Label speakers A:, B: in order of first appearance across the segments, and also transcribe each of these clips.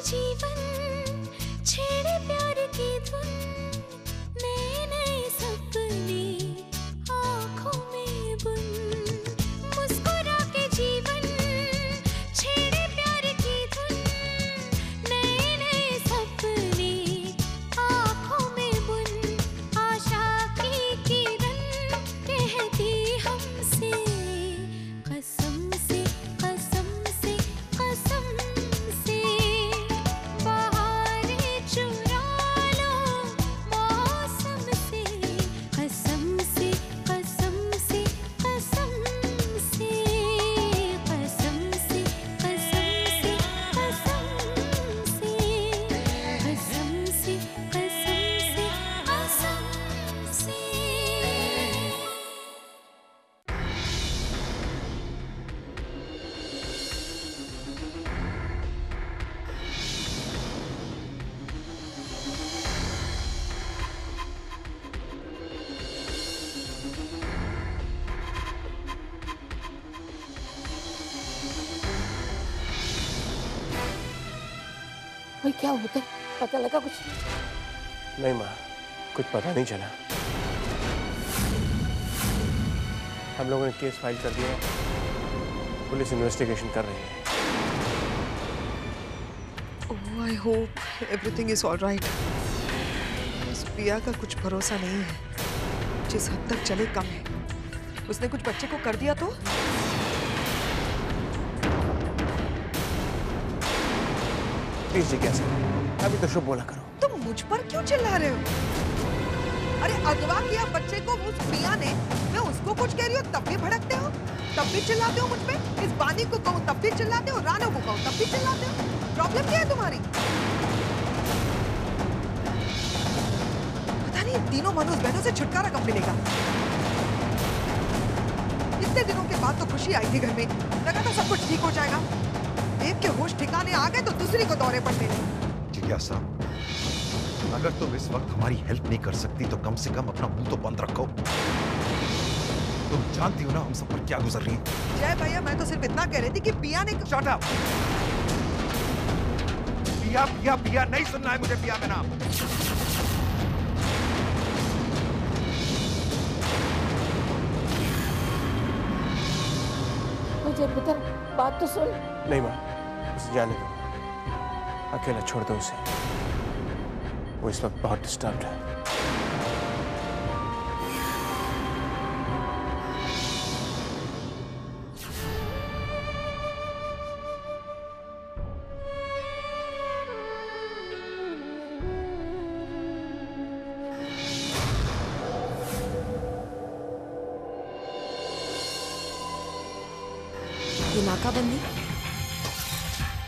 A: जीवन छेड़े प्यार की धुन, नए नए सपने आँखों में बुन। मुस्कुरा के जीवन छेड़े प्यार की धुन, नए नए सपने आँखों में बुन। आशा की किरण कहती हमसे कसम से कसम से कसम से, बहारें चुरा लो मौसम से, कसम से कसम से कसम से, कसम से कसम से कसम से, कसम से कसम से कसम से।
B: भाई क्या होता है, पता लगा कुछ?
C: नहीं माँ, कुछ पता नहीं चला। हम लोगों ने केस फाइल कर दिया है, पुलिस इन्वेस्टिगेशन कर रही है।
D: Oh, I hope everything is all right. उस पिया का कुछ भरोसा नहीं है, जिस हद तक चले कम है। उसने कुछ बच्चे को कर दिया तो?
C: प्लीज जी, कैसे? अभी तो शुभ बोला करो।
D: तुम मुझ पर क्यों चिल्ला रहे हो? अरे अगवा किया बच्चे को उस पिया ने, मैं उसको कुछ कह रही हूँ तब भी भड़कते हो, तब भी चिल्लाते हो मुझ पे। इस बानी को कहूँ तब भी चिल्लाते हो, रानो को कहूँ तब भी चिल्लाते हो। प्रॉब्लम क्या है तुम्हारी? पता नहीं तीनों मनोज बहनों से छुटकारा कब मिलेगा। इतने दिनों के बाद तो खुशी आई थी घर में, लगा था सब कुछ ठीक हो जाएगा। एक के होश ठिकाने आ गए तो दूसरी को दौरे पड़ने लगे।
E: जिज्ञासा, अगर तुम इस वक्त हमारी हेल्प नहीं कर सकती तो कम से कम अपना मुंह तो बंद रखो। तुम जानती हो ना हम सब पर क्या गुजर रही है।
D: जय भैया, मैं तो सिर्फ इतना कह रही थी कि पिया ने।
E: Shut up. पिया पिया पिया नहीं सुनना है मुझे पिया का नाम।
B: मुझे पुत्र बात तो सुन।
C: नहीं माँ, उसे जाने दो, अकेला छोड़ दो उसे। वो इस वक्त बहुत डिस्टर्ब्ड है।
F: ये नाकाबंदी,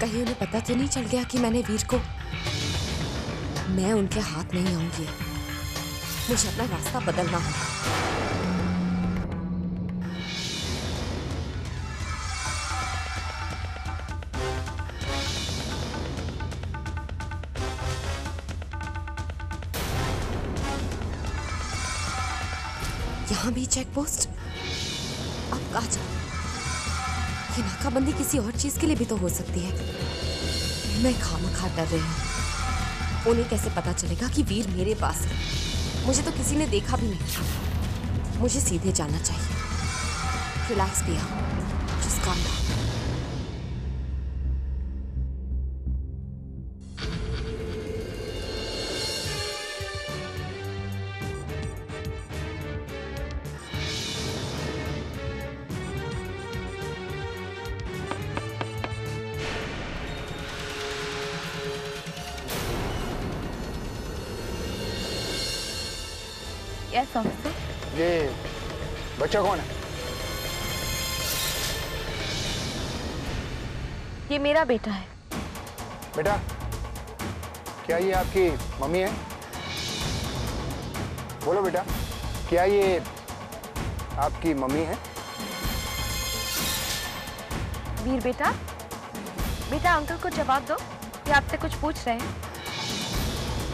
F: कहीं उन्हें पता तो नहीं चल गया कि मैंने वीर को। मैं उनके हाथ नहीं आऊंगी, मुझे अपना रास्ता बदलना होगा। यहां भी चेक पोस्ट, अब कहाँ जाऊं? ये नाकाबंदी किसी और चीज के लिए भी तो हो सकती है। मैं खामखा डर रही हूँ। उन्हें कैसे पता चलेगा कि वीर मेरे पास है? मुझे तो किसी ने देखा भी नहीं। मुझे सीधे जाना चाहिए। रिलैक्स पिया, just calm down.
G: Yes officer.
H: ये बच्चा कौन है?
G: ये मेरा बेटा है।
H: बेटा, क्या ये आपकी मम्मी है? बोलो बेटा, क्या ये आपकी मम्मी है?
G: वीर बेटा, बेटा अंकल को जवाब दो, ये आपसे कुछ पूछ रहे हैं।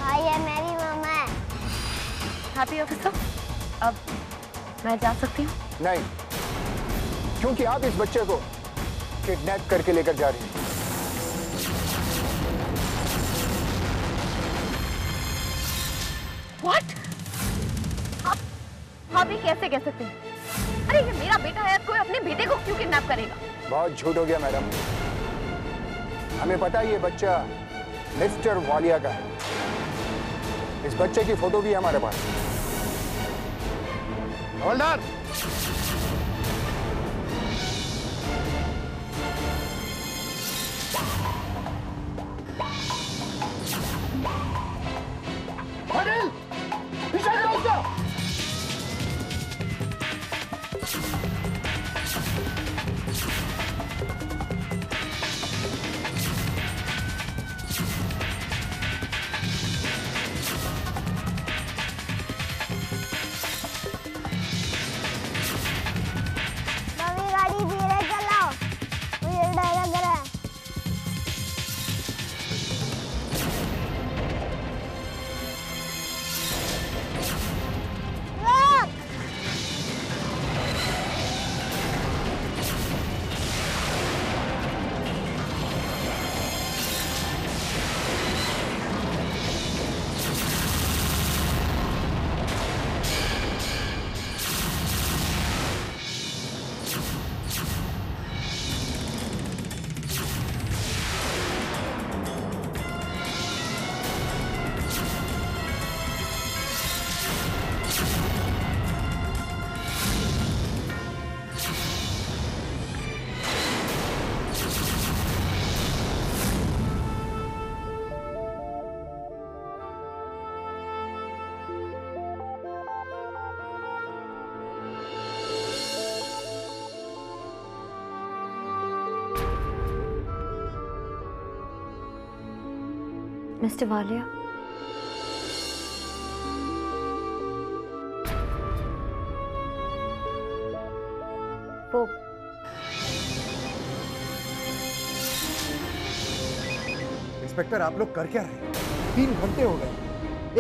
I: हाँ, ये मेरी मम्मा है।
G: हैप्पी ऑफिसर, अब मैं जा सकती हूँ?
H: नहीं, क्योंकि आप इस बच्चे को किडनैप करके लेकर जा रही हैं।
G: What? आप ही कैसे कह सकते हैं? अरे ये मेरा बेटा है, कोई अपने बेटे को क्यों किडनैप करेगा?
H: बहुत झूठ हो गया मैडम। हमें पता है ये बच्चा मिस्टर वालिया का है। इस बच्चे की फोटो भी है हमारे पास। हवलदार,
I: मम्मी गाड़ी धीरे चलाओ, मुझे डर लग रहा है। रोक!
G: मिस्टर वालिया, वो
E: इंस्पेक्टर, आप लोग कर क्या रहे हैं? 3 घंटे हो गए,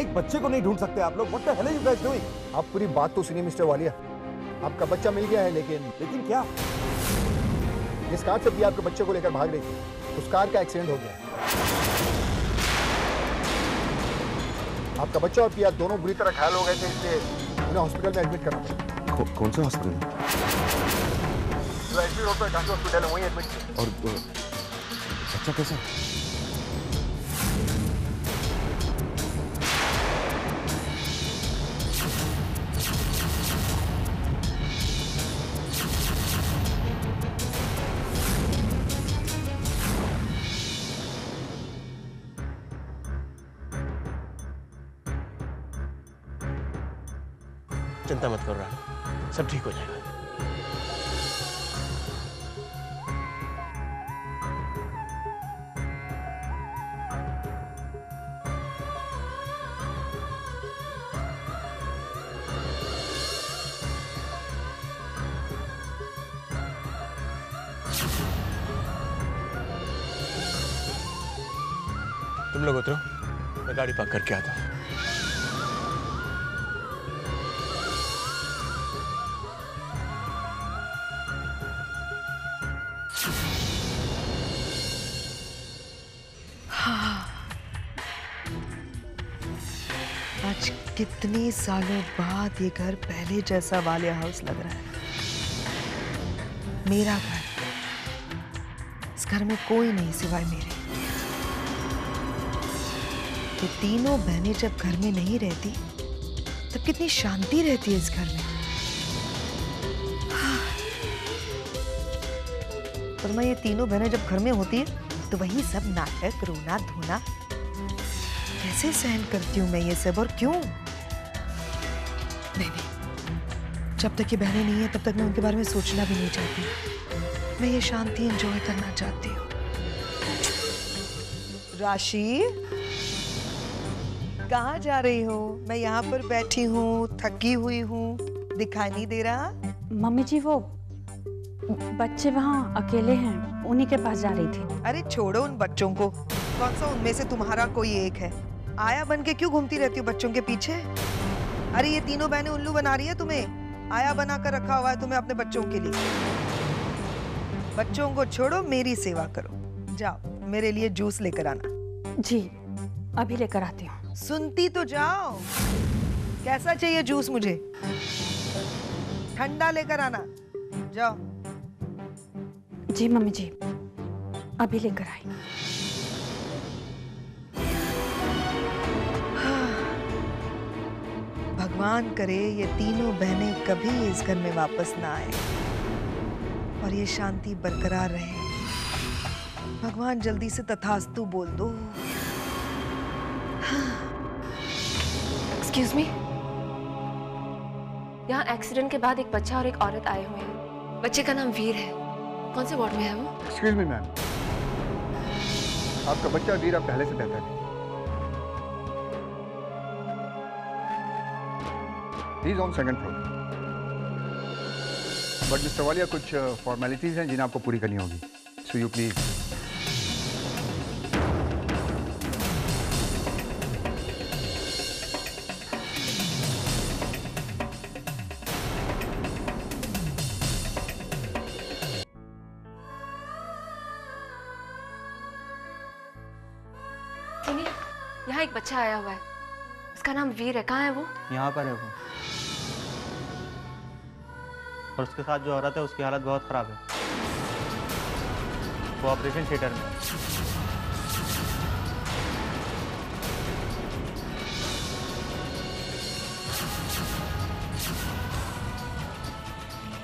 E: एक बच्चे को नहीं ढूंढ सकते आप लोग? What the hell are you guys doing?
H: आप पूरी बात तो सुनिए मिस्टर वालिया। आपका बच्चा मिल गया है,
E: लेकिन क्या?
H: जिस कार से भी आपके बच्चे को लेकर भाग रही थी, उस कार का एक्सीडेंट हो गया है। आपका बच्चा और पिया दोनों बुरी तरह घायल हो गए थे, इसलिए उन्हें हॉस्पिटल में एडमिट करना पड़ा।
E: कौन से हॉस्पिटल में?
H: जो एसपी रोड पर गांधी हॉस्पिटल है, वहीं एडमिट किया।
E: और बच्चा कैसा?
C: चिंता मत करो रानी, सब ठीक हो जाएगा। तुम लोग उतरो, मैं गाड़ी पार्क करके आता हूँ।
D: आज कितने सालों बाद ये घर पहले जैसा वालिया हाउस लग रहा है। मेरा घर। इस घर में कोई नहीं सिवाय मेरे। ये तीनों बहनें जब घर में नहीं रहती तब कितनी शांति रहती है इस घर में। पर मैं ये तीनों बहनें जब घर में होती है तो वही सब नाटक, रोना धोना कैसे सहन करती हूँ मैं ये सब, और क्यों? नहीं, जब तक ये बहनें नहीं है तब तक मैं उनके बारे में सोचना भी नहीं चाहती। मैं ये शांति एंजॉय करना चाहती हूँ। राशि, कहाँ जा रही हो? मैं यहाँ पर बैठी हूँ, थकी हुई हूँ, दिखाई नहीं दे रहा?
B: मम्मी जी, वो बच्चे वहाँ अकेले हैं, उन्हीं के पास जा रही थी।
D: अरे छोड़ो उन बच्चों को। कौन सा उनमें से तुम्हारा कोई एक है? आया बन के क्यों घूमती रहती हो बच्चों के पीछे? अरे ये तीनों बहनें उल्लू बना रही है तुम्हें। आया बना कर रखा हुआ है तुम्हें अपने बच्चों के लिए। बच्चों को छोड़ो, मेरी सेवा करो। जाओ मेरे लिए जूस लेकर आना।
B: जी, अभी लेकर आती हूँ।
D: सुनती तो जाओ। कैसा चाहिए जूस? मुझे ठंडा लेकर आना। जाओ।
B: जी मम्मी जी, अभी लेकर आई।
D: भगवान करे ये तीनों बहनें कभी इस घर में वापस ना आए और ये शांति बरकरार रहे। भगवान जल्दी से तथास्तु बोल दो।
G: एक्सक्यूज मी, यहाँ एक्सीडेंट के बाद एक बच्चा और एक औरत आए हुए हैं। बच्चे का नाम वीर है। कौन से वार्ड में है वो?
H: एक्सक्यूज मी मैम, आपका बच्चा वीर अब पहले से बेहतर है। He is on second floor. But mister Walia, कुछ फॉर्मेलिटीज हैं जिन्हें आपको पूरी करनी होगी। So you please.
G: सुनिए, यहाँ एक बच्चा आया हुआ है। उसका नाम वीर है। कहाँ है वो?
C: यहाँ पर है वो। और उसके साथ जो औरत है उसकी हालत बहुत खराब है। वो ऑपरेशन थिएटर में है।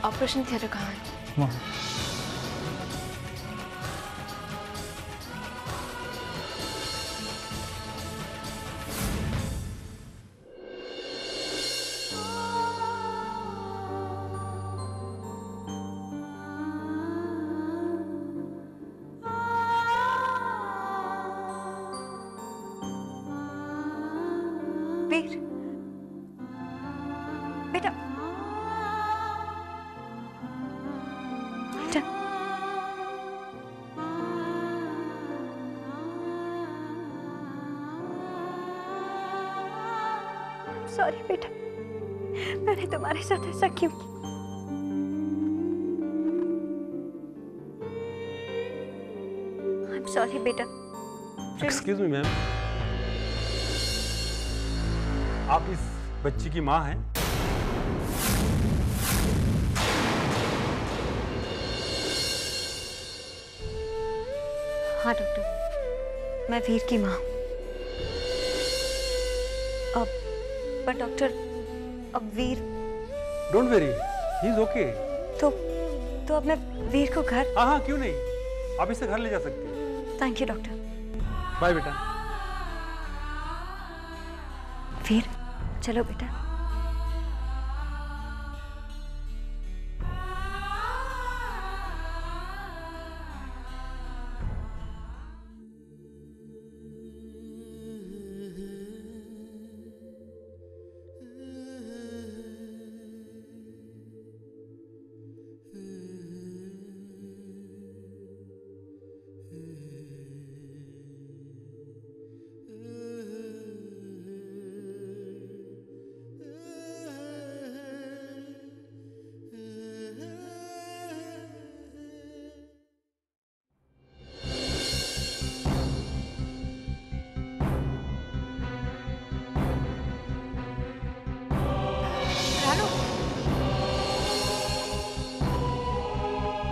G: ऑपरेशन थिएटर कहाँ है?
C: वहाँ।
J: वीर, बेटा, बेटा, सॉरी बेटा, मैंने तुम्हारे साथ ऐसा क्यों किया? आई एम सॉरी बेटा।
K: एक्सक्यूज मी मैम, आप इस बच्ची की माँ हैं?
J: हाँ डॉक्टर, मैं वीर की माँ। अब पर डॉक्टर, अब Veer.
K: Don't worry, he is okay.
J: तो अब मैं वीर को घर।
K: हाँ हाँ, क्यों नहीं, आप इसे घर ले जा सकती हैं।
J: Thank you doctor.
K: बाय बेटा।
J: वीर, चलो बेटा।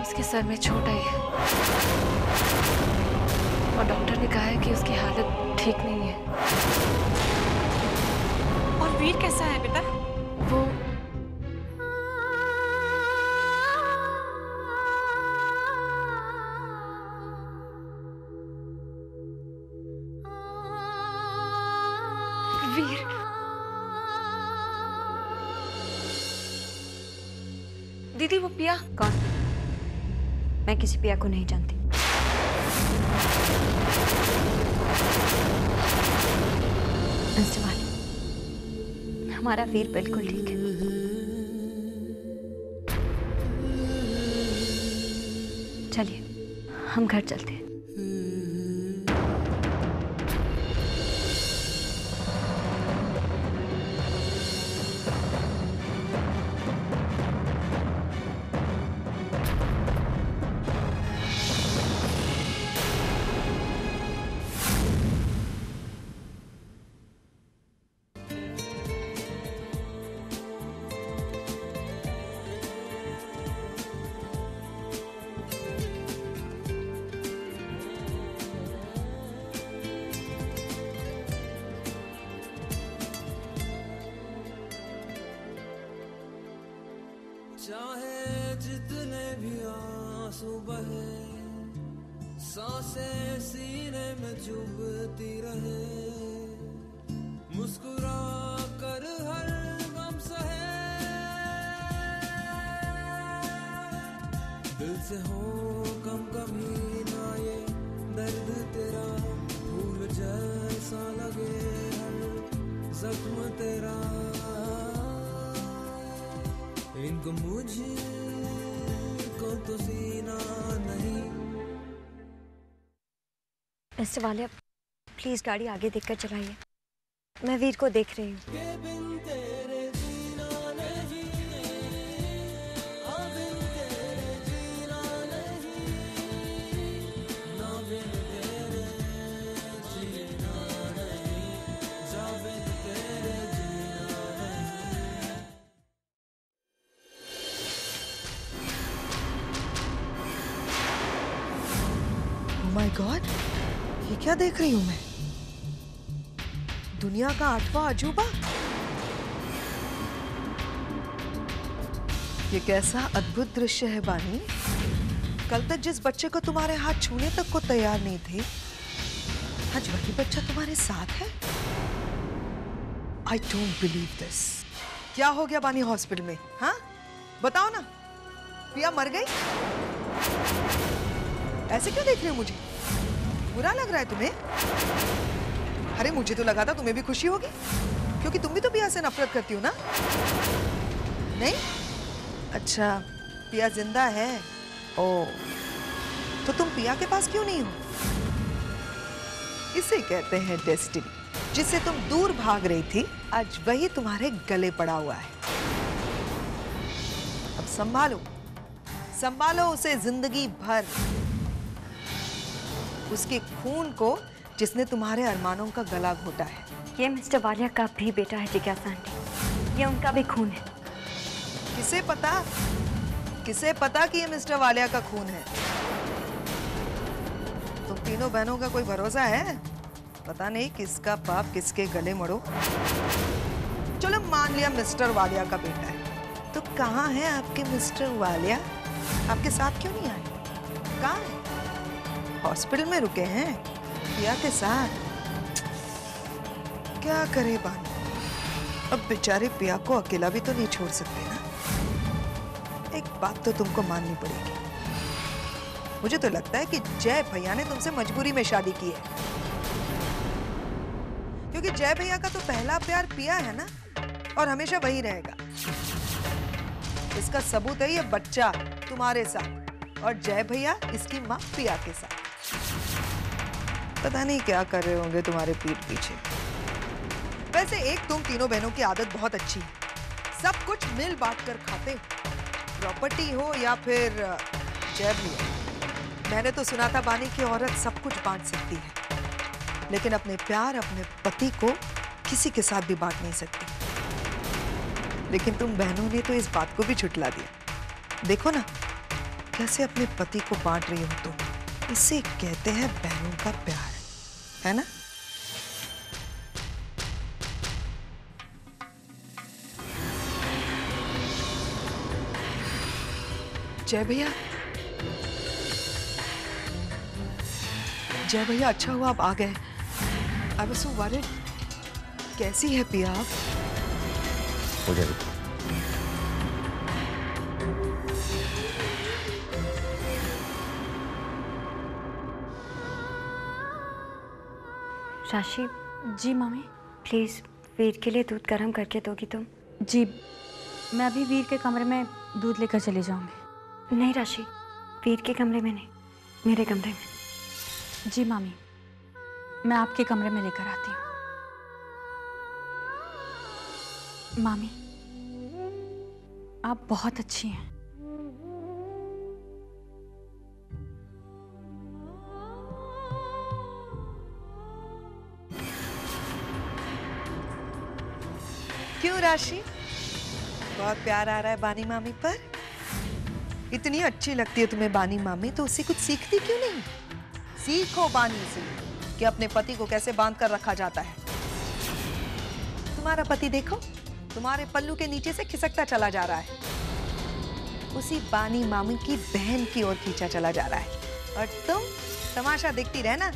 G: उसके सर में चोट आई है और डॉक्टर ने कहा है कि उसकी हालत ठीक नहीं है।
B: और वीर कैसा है बेटा?
G: वो वीर, दीदी वो पिया।
J: कौन? मैं किसी पिया को नहीं जानती। मिस्टर वाली, हमारा वीर बिल्कुल ठीक है। चलिए हम घर चलते हैं।
L: चाहे जितने भी आंसू बहे, सांसें सीने में चुभती रहे, मुस्कुरा कर हर गम सहे, दिल से हो कम कभी ना ये दर्द तेरा, फूल जैसा लगे हर जख्म तेरा, इनको मुझे को तो सीना नहीं।
J: मिस्टर वालिया, प्लीज गाड़ी आगे देखकर चलाइए, मैं वीर को देख रही हूँ।
D: माय गॉड, ये क्या देख रही हूं मैं? दुनिया का 8वां अजूबा। ये कैसा अद्भुत दृश्य है बानी। कल तक जिस बच्चे को तुम्हारे हाथ छूने तक को तैयार नहीं थे, आज वही बच्चा तुम्हारे साथ है। I don't believe this. क्या हो गया बानी हॉस्पिटल में? हाँ बताओ ना, पिया मर गई? ऐसे क्यों देख रहे हो मुझे? बुरा लग रहा है तुम्हें? अरे मुझे तो लगा था तुम्हें भी खुशी होगी, क्योंकि तुम भी तो पिया से नफरत करती हो ना? नहीं? अच्छा, पिया जिंदा है। ओ, तो तुम पिया के पास क्यों नहीं हो? इसे कहते हैं डेस्टिनी। जिससे तुम दूर भाग रही थी, आज वही तुम्हारे गले पड़ा हुआ है। अब संभालो, संभालो उसे जिंदगी भर, उसके खून को जिसने तुम्हारे अरमानों का गला घोटा है।
J: ये मिस्टर वालिया का भी बेटा है जिज्ञासा आंटी, ये उनका भी खून है।
D: किसे पता? किसे पता कि ये मिस्टर वालिया का खून है? तुम तीनों बहनों का कोई भरोसा है? पता नहीं किसका पाप किसके गले मरो। चलो मान लिया मिस्टर वालिया का बेटा है, तो कहाँ है आपके मिस्टर वालिया? आपके साथ क्यों नहीं आए? कहाँ है? हॉस्पिटल में रुके हैं पिया के साथ। क्या करे बानी, अब बेचारे पिया को अकेला भी तो नहीं छोड़ सकते ना। एक बात तो तुमको माननी पड़ेगी, मुझे तो लगता है कि जय भैया ने तुमसे मजबूरी में शादी की है, क्योंकि जय भैया का तो पहला प्यार पिया है ना, और हमेशा वही रहेगा। इसका सबूत है ये बच्चा तुम्हारे साथ, और जय भैया इसकी माँ पिया के साथ। पता नहीं क्या कर रहे होंगे तुम्हारे पीठ पीछे। वैसे एक तुम तीनों बहनों की आदत बहुत अच्छी है, सब कुछ मिल बांट कर खाते, प्रॉपर्टी हो या फिर जय भैया। मैंने तो सुना था बानी की औरत सब कुछ बांट सकती है, लेकिन अपने प्यार, अपने पति को किसी के साथ भी बांट नहीं सकती। लेकिन तुम बहनों ने तो इस बात को भी झुठला दिया। देखो ना कैसे अपने पति को बांट रही हो तुम। इसे कहते हैं बहनों का प्यार, है ना? जय भैया, जय भैया, अच्छा हुआ आप आ गए। I was so worried. कैसी है पिया आप?
E: मुझे
J: राशि।
B: जी मामी।
J: प्लीज वीर के लिए दूध गर्म करके दोगी तुम?
B: जी, मैं अभी वीर के कमरे में दूध लेकर चली जाऊंगी।
J: नहीं राशि, वीर के कमरे में नहीं, मेरे कमरे में।
B: जी मामी, मैं आपके कमरे में लेकर आती हूँ। मामी, आप बहुत अच्छी हैं।
D: क्यों राशि, बहुत प्यार आ रहा है बानी मामी पर? इतनी अच्छी लगती है तुम्हें बानी मामी, तो उससे कुछ सीखती क्यों नहीं? सीखो बानी से कि अपने पति को कैसे बांध कर रखा जाता है। तुम्हारा पति देखो, तुम्हारे पल्लू के नीचे से खिसकता चला जा रहा है। उसी बानी मामी की बहन की ओर खींचा चला जा रहा है और तुम तमाशा देखती रहना।